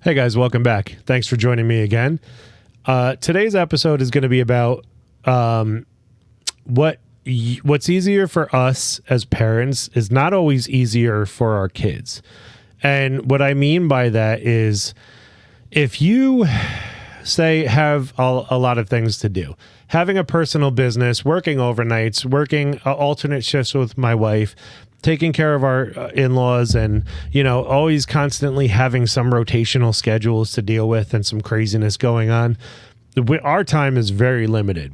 Hey guys, welcome back. Thanks for joining me again. Today's episode is going to be about what's easier for us as parents is not always easier for our kids. And what I mean by that is if you say have a lot of things to do, having a personal business, working overnights, working alternate shifts with my wife, taking care of our in-laws, and always constantly having some rotational schedules to deal with and some craziness going on, our time is very limited.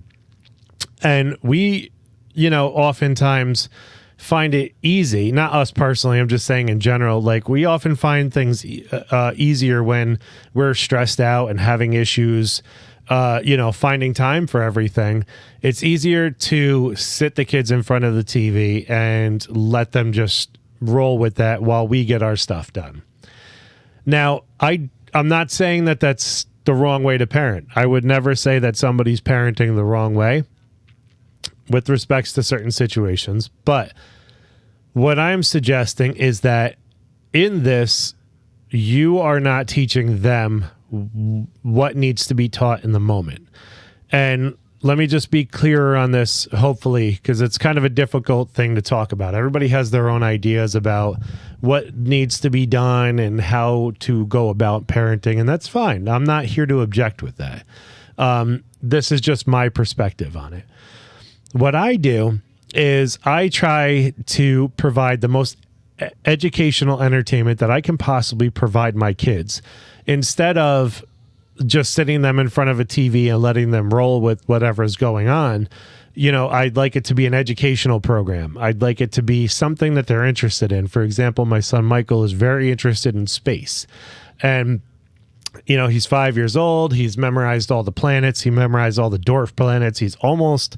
And we oftentimes find it easy, not us personally, I'm just saying in general, like we often find things easier when we're stressed out and having issues, finding time for everything. It's easier to sit the kids in front of the TV and let them just roll with that while we get our stuff done. Now, I'm not saying that that's the wrong way to parent. I would never say that somebody's parenting the wrong way with respects to certain situations. But what I'm suggesting is that in this, you are not teaching them what needs to be taught in the moment. And let me just be clearer on this, hopefully, because it's kind of a difficult thing to talk about. Everybody has their own ideas about what needs to be done and how to go about parenting, and that's fine. I'm not here to object with that. This is just my perspective on it. What I do is I try to provide the most educational entertainment that I can possibly provide my kids, instead of just sitting them in front of a TV and letting them roll with whatever is going on. I'd like it to be an educational program. I'd like it to be something that they're interested in. For example, my son Michael is very interested in space. And he's 5 years old. He's memorized all the planets. He memorized all the dwarf planets. He's almost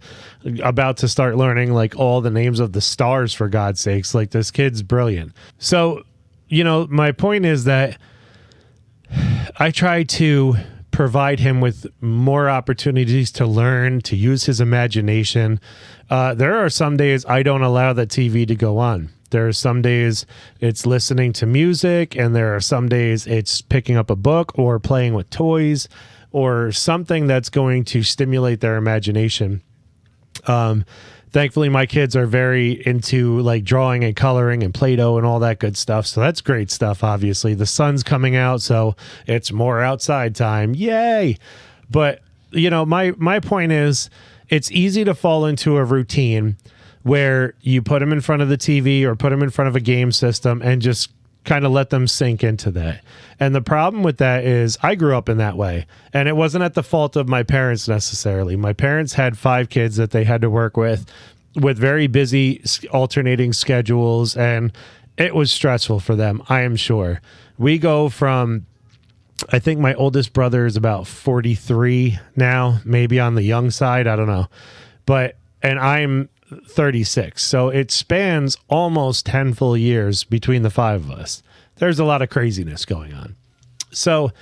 about to start learning like all the names of the stars, for God's sakes. Like, this kid's brilliant. So, my point is that I try to provide him with more opportunities to learn, to use his imagination. There are some days I don't allow the TV to go on. There are some days it's listening to music, and there are some days it's picking up a book or playing with toys or something that's going to stimulate their imagination. Thankfully, my kids are very into like drawing and coloring and Play-Doh and all that good stuff. So that's great stuff, obviously. The sun's coming out, so it's more outside time. Yay! But, my point is it's easy to fall into a routine where you put them in front of the TV or put them in front of a game system and just kind of let them sink into that. And the problem with that is I grew up in that way, and it wasn't at the fault of my parents necessarily. My parents had 5 kids that they had to work with very busy alternating schedules, and it was stressful for them, I am sure. We go from, I think my oldest brother is about 43 now, maybe on the young side, I don't know. And I'm 36. So it spans almost 10 full years between the 5 of us. There's a lot of craziness going on. So,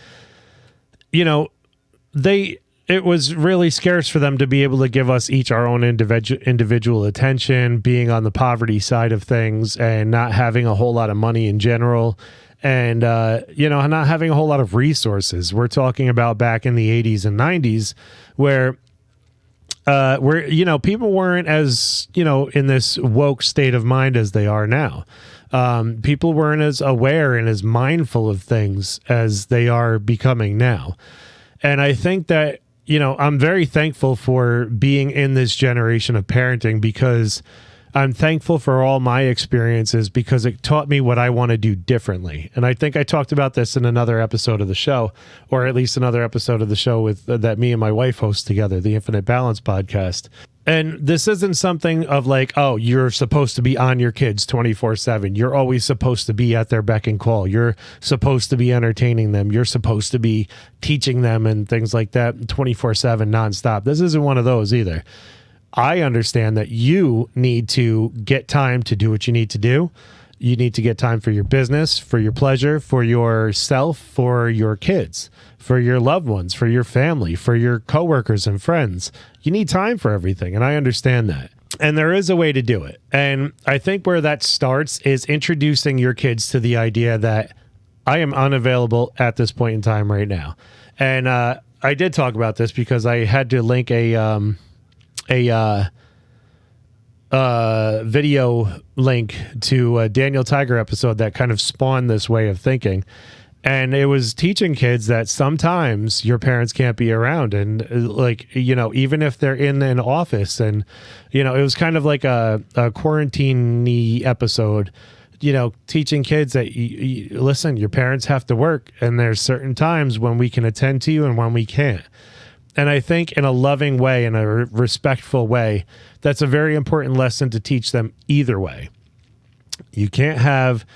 it was really scarce for them to be able to give us each our own individual attention, being on the poverty side of things and not having a whole lot of money in general, and, not having a whole lot of resources. We're talking about back in the 80s and 90s where people weren't as, in this woke state of mind as they are now. People weren't as aware and as mindful of things as they are becoming now. And I think that, I'm very thankful for being in this generation of parenting, because I'm thankful for all my experiences, because it taught me what I want to do differently. And I think I talked about this in another episode of the show, or at least another episode of the show with that me and my wife host together, the Infinite Balance podcast. And this isn't something of like, oh, you're supposed to be on your kids 24/7. You're always supposed to be at their beck and call. You're supposed to be entertaining them. You're supposed to be teaching them and things like that 24/7 nonstop. This isn't one of those either. I understand that you need to get time to do what you need to do. You need to get time for your business, for your pleasure, for yourself, for your kids, for your loved ones, for your family, for your coworkers and friends. You need time for everything, and I understand that. And there is a way to do it. And I think where that starts is introducing your kids to the idea that I am unavailable at this point in time right now. And I did talk about this because I had to link a video link to a Daniel Tiger episode that kind of spawned this way of thinking. And it was teaching kids that sometimes your parents can't be around. And like, even if they're in an office, and, it was kind of like a quarantine-y episode, teaching kids that, listen, your parents have to work, and there's certain times when we can attend to you and when we can't. And I think in a loving way, in a respectful way, that's a very important lesson to teach them either way. You can't have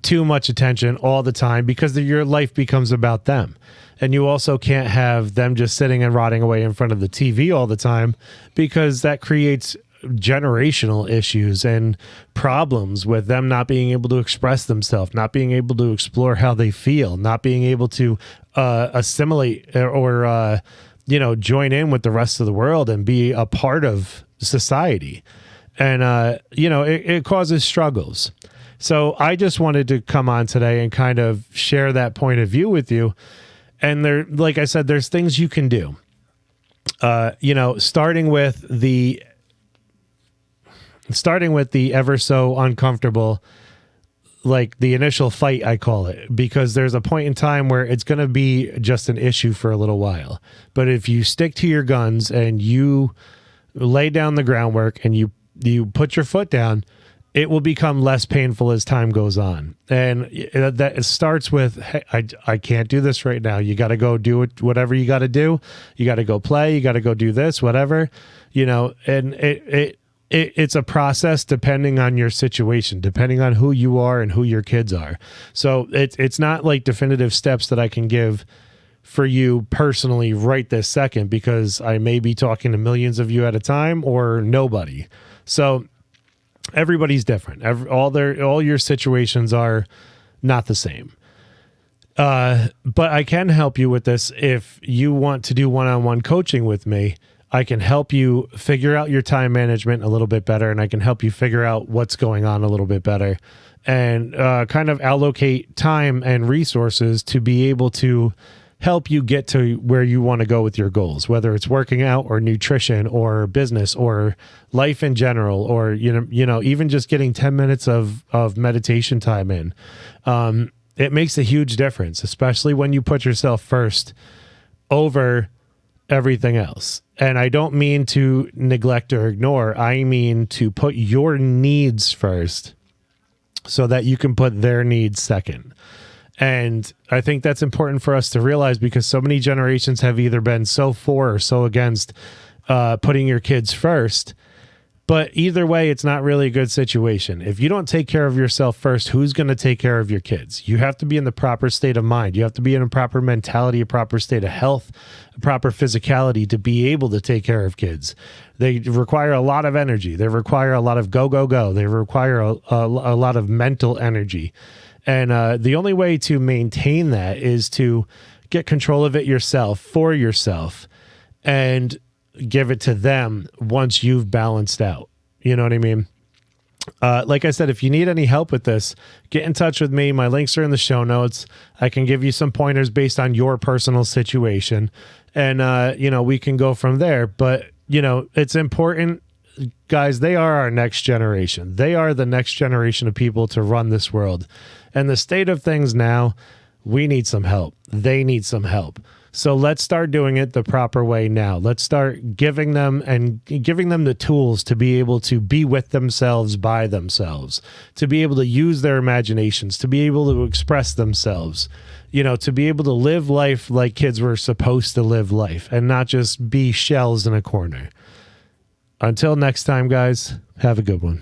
too much attention all the time because your life becomes about them. And you also can't have them just sitting and rotting away in front of the TV all the time, because that creates generational issues and problems with them not being able to express themselves, not being able to explore how they feel, not being able to assimilate or join in with the rest of the world and be a part of society. And, it causes struggles. So I just wanted to come on today and kind of share that point of view with you. And like I said, there's things you can do, starting with the ever so uncomfortable, like the initial fight, I call it, because there's a point in time where it's going to be just an issue for a little while. But if you stick to your guns and you lay down the groundwork and you put your foot down, it will become less painful as time goes on. And that it starts with, hey, I can't do this right now. You got to go do it, whatever you got to do. You got to go play. You got to go do this, whatever, and it's a process depending on your situation, depending on who you are and who your kids are. So it's not like definitive steps that I can give for you personally right this second, because I may be talking to millions of you at a time or nobody. So everybody's different. All your situations are not the same. But I can help you with this. If you want to do one-on-one coaching with me, I can help you figure out your time management a little bit better, and I can help you figure out what's going on a little bit better, and kind of allocate time and resources to be able to help you get to where you want to go with your goals, whether it's working out or nutrition or business or life in general, or, even just getting 10 minutes of meditation time in. It makes a huge difference, especially when you put yourself first over everything else. And I don't mean to neglect or ignore. I mean to put your needs first so that you can put their needs second. And I think that's important for us to realize, because so many generations have either been so for or so against putting your kids first. But either way, it's not really a good situation. If you don't take care of yourself first, who's going to take care of your kids? You have to be in the proper state of mind. You have to be in a proper mentality, a proper state of health, a proper physicality to be able to take care of kids. They require a lot of energy. They require a lot of go, go, go. They require a lot of mental energy. And the only way to maintain that is to get control of it yourself, for yourself, and give it to them once you've balanced out. You know what I mean? Like I said, if you need any help with this, get in touch with me. My links are in the show notes. I can give you some pointers based on your personal situation, and, we can go from there. But, it's important, guys. They are our next generation. They are the next generation of people to run this world. And the state of things now, we need some help. They need some help. So let's start doing it the proper way now. Let's start giving them the tools to be able to be with themselves by themselves, to be able to use their imaginations, to be able to express themselves, to be able to live life like kids were supposed to live life, and not just be shells in a corner. Until next time, guys, have a good one.